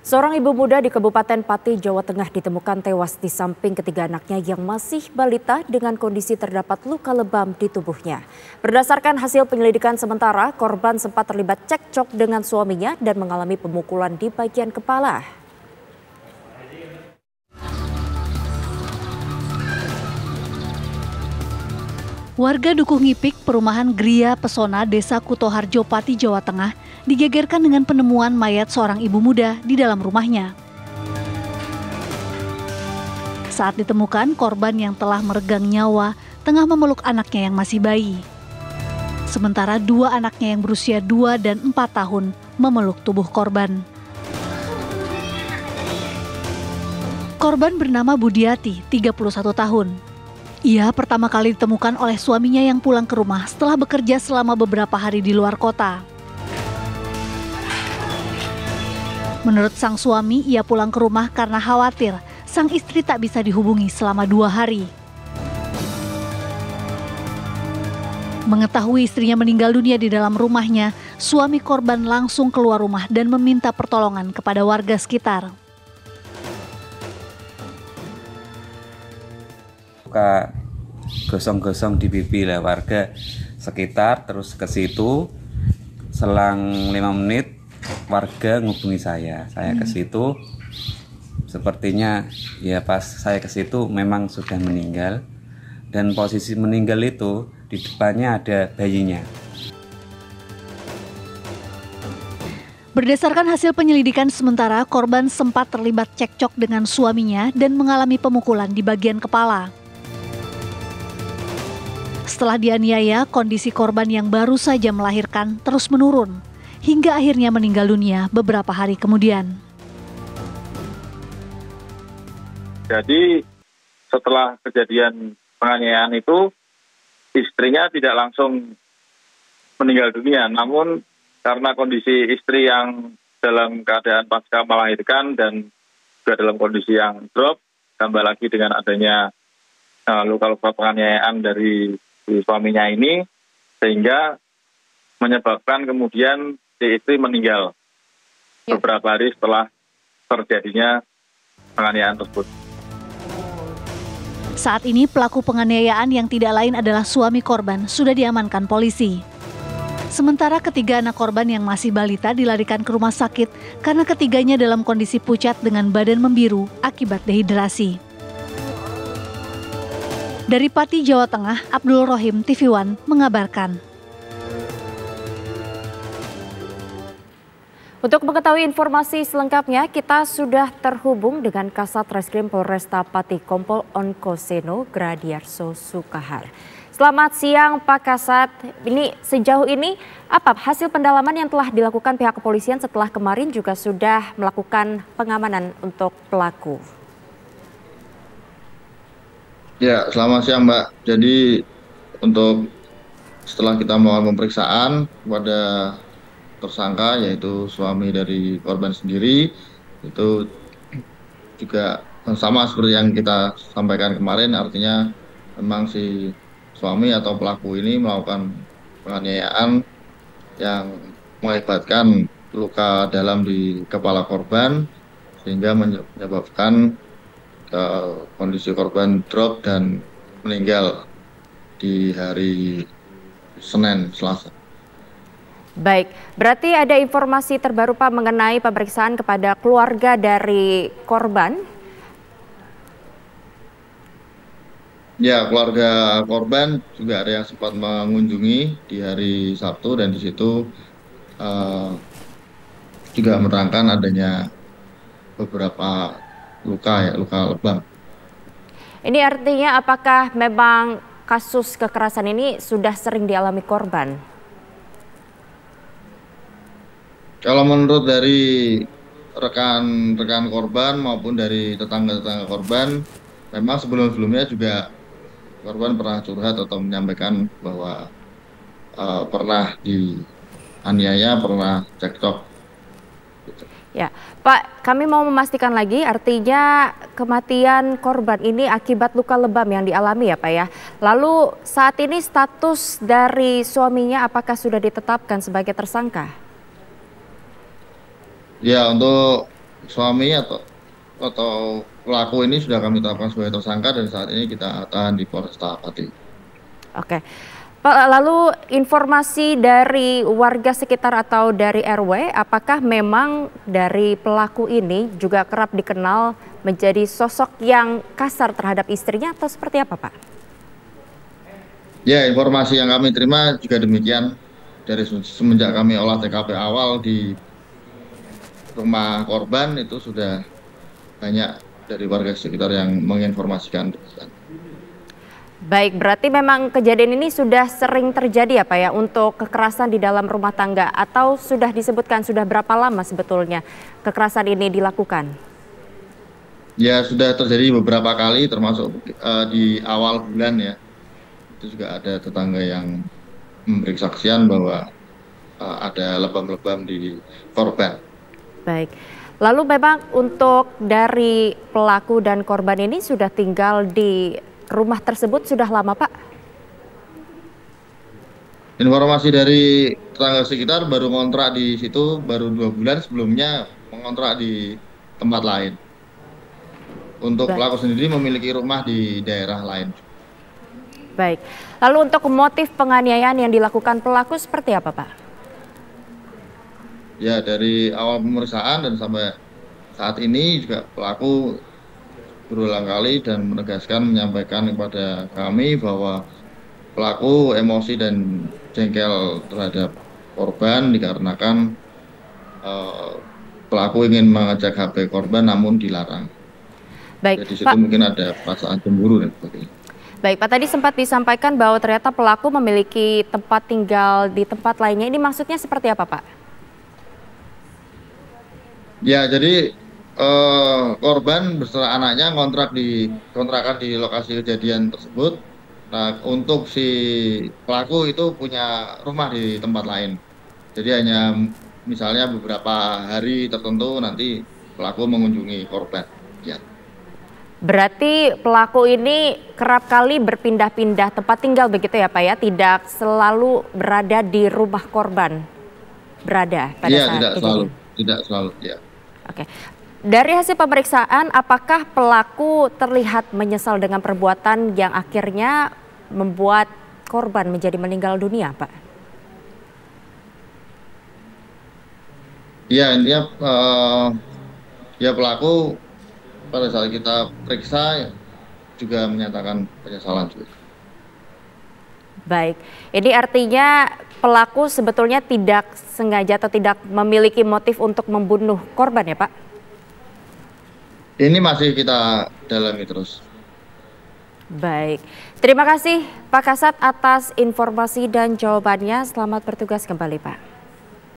Seorang ibu muda di Kabupaten Pati, Jawa Tengah ditemukan tewas di samping ketiga anaknya yang masih balita dengan kondisi terdapat luka lebam di tubuhnya. Berdasarkan hasil penyelidikan sementara, korban sempat terlibat cekcok dengan suaminya dan mengalami pemukulan di bagian kepala. Warga Dukuh Ngipik, Perumahan Gria Pesona, Desa Kutoharjo, Pati, Jawa Tengah, digegerkan dengan penemuan mayat seorang ibu muda di dalam rumahnya. Saat ditemukan, korban yang telah meregang nyawa tengah memeluk anaknya yang masih bayi. Sementara dua anaknya yang berusia 2 dan 4 tahun memeluk tubuh korban. Korban bernama Budiati, 31 tahun. Ia pertama kali ditemukan oleh suaminya yang pulang ke rumah setelah bekerja selama beberapa hari di luar kota. Menurut sang suami, ia pulang ke rumah karena khawatir sang istri tak bisa dihubungi selama 2 hari. Mengetahui istrinya meninggal dunia di dalam rumahnya, suami korban langsung keluar rumah dan meminta pertolongan kepada warga sekitar. Suka gosong-gosong di pipi lah warga sekitar, terus ke situ selang 5 menit warga ngubungi saya ke situ, sepertinya ya pas saya ke situ memang sudah meninggal dan posisi meninggal itu di depannya ada bayinya. Berdasarkan hasil penyelidikan sementara, korban sempat terlibat cekcok dengan suaminya dan mengalami pemukulan di bagian kepala. Setelah dianiaya, kondisi korban yang baru saja melahirkan terus menurun, hingga akhirnya meninggal dunia beberapa hari kemudian. Jadi setelah kejadian penganiayaan itu, istrinya tidak langsung meninggal dunia, namun karena kondisi istri yang dalam keadaan pasca melahirkan dan juga dalam kondisi yang drop, tambah lagi dengan adanya luka-luka penganiayaan dari suaminya ini, sehingga menyebabkan kemudian si istri meninggal beberapa hari setelah terjadinya penganiayaan tersebut. Saat ini pelaku penganiayaan yang tidak lain adalah suami korban sudah diamankan polisi. Sementara ketiga anak korban yang masih balita dilarikan ke rumah sakit karena ketiganya dalam kondisi pucat dengan badan membiru akibat dehidrasi. Dari Pati, Jawa Tengah, Abdul Rohim, TV One mengabarkan. Untuk mengetahui informasi selengkapnya, kita sudah terhubung dengan Kasat Reskrim Polresta Pati, Kompol Onkoseno Gradiarso Sukahar. Selamat siang Pak Kasat, ini sejauh ini apa hasil pendalaman yang telah dilakukan pihak kepolisian setelah kemarin juga sudah melakukan pengamanan untuk pelaku? Ya, selamat siang Mbak. Jadi untuk setelah kita melakukan pemeriksaan kepada tersangka yaitu suami dari korban sendiri, itu juga sama seperti yang kita sampaikan kemarin, artinya memang si suami atau pelaku ini melakukan penganiayaan yang mengakibatkan luka dalam di kepala korban sehingga menyebabkan kondisi korban drop dan meninggal di hari Senin, Selasa. Baik, berarti ada informasi terbaru Pak mengenai pemeriksaan kepada keluarga dari korban? Ya, keluarga korban juga ada yang sempat mengunjungi di hari Sabtu dan di situ juga menerangkan adanya beberapa luka lebam. Ini artinya apakah memang kasus kekerasan ini sudah sering dialami korban? Kalau menurut dari rekan-rekan korban maupun dari tetangga-tetangga korban, memang sebelum-sebelumnya juga korban pernah curhat atau menyampaikan bahwa pernah dianiaya, pernah cekcok. Ya, Pak, kami mau memastikan lagi, artinya kematian korban ini akibat luka lebam yang dialami ya Pak ya. Lalu saat ini status dari suaminya apakah sudah ditetapkan sebagai tersangka? Ya, untuk suami atau pelaku ini sudah kami tetapkan sebagai tersangka dan saat ini kita tahan di Polresta Pati. Oke. Pak, lalu informasi dari warga sekitar atau dari RW, apakah memang dari pelaku ini juga kerap dikenal menjadi sosok yang kasar terhadap istrinya atau seperti apa, Pak? Ya, informasi yang kami terima juga demikian. Dari semenjak kami olah TKP awal di rumah korban itu sudah banyak dari warga sekitar yang menginformasikan. Baik, berarti memang kejadian ini sudah sering terjadi ya Pak ya untuk kekerasan di dalam rumah tangga, atau sudah disebutkan sudah berapa lama sebetulnya kekerasan ini dilakukan? Ya, sudah terjadi beberapa kali termasuk di awal bulan ya. Itu juga ada tetangga yang memberi kesaksian bahwa ada lebam-lebam di korban. Baik, lalu memang untuk dari pelaku dan korban ini sudah tinggal di rumah tersebut sudah lama Pak? Informasi dari tetangga sekitar baru ngontrak di situ baru 2 bulan, sebelumnya mengontrak di tempat lain. Untuk Baik. pelaku sendiri memiliki rumah di daerah lain. Baik, lalu untuk motif penganiayaan yang dilakukan pelaku seperti apa Pak? Ya, dari awal pemeriksaan dan sampai saat ini juga pelaku berulang kali dan menegaskan menyampaikan kepada kami bahwa pelaku emosi dan jengkel terhadap korban dikarenakan pelaku ingin mengecek HP korban namun dilarang. Baik, Jadi situ Pak. mungkin ada perasaan cemburu dan sebagainya. Baik, Pak, tadi sempat disampaikan bahwa ternyata pelaku memiliki tempat tinggal di tempat lainnya. Ini maksudnya seperti apa, Pak? Ya, jadi korban beserta anaknya kontrakan di lokasi kejadian tersebut. Nah, untuk si pelaku itu punya rumah di tempat lain. Jadi hanya misalnya beberapa hari tertentu nanti pelaku mengunjungi korban. Ya. Berarti pelaku ini kerap kali berpindah-pindah tempat tinggal begitu ya, Pak ya? Tidak selalu berada di rumah korban berada pada Iya, saat tidak kejadian. tidak selalu, ya. Oke. Dari hasil pemeriksaan, apakah pelaku terlihat menyesal dengan perbuatan yang akhirnya membuat korban menjadi meninggal dunia, Pak? Ya, intinya ya pelaku pada saat kita periksa juga menyatakan penyesalan juga. Baik, ini artinya pelaku sebetulnya tidak sengaja atau tidak memiliki motif untuk membunuh korban ya Pak? Ini masih kita dalami terus. Baik, terima kasih Pak Kasat atas informasi dan jawabannya. Selamat bertugas kembali Pak.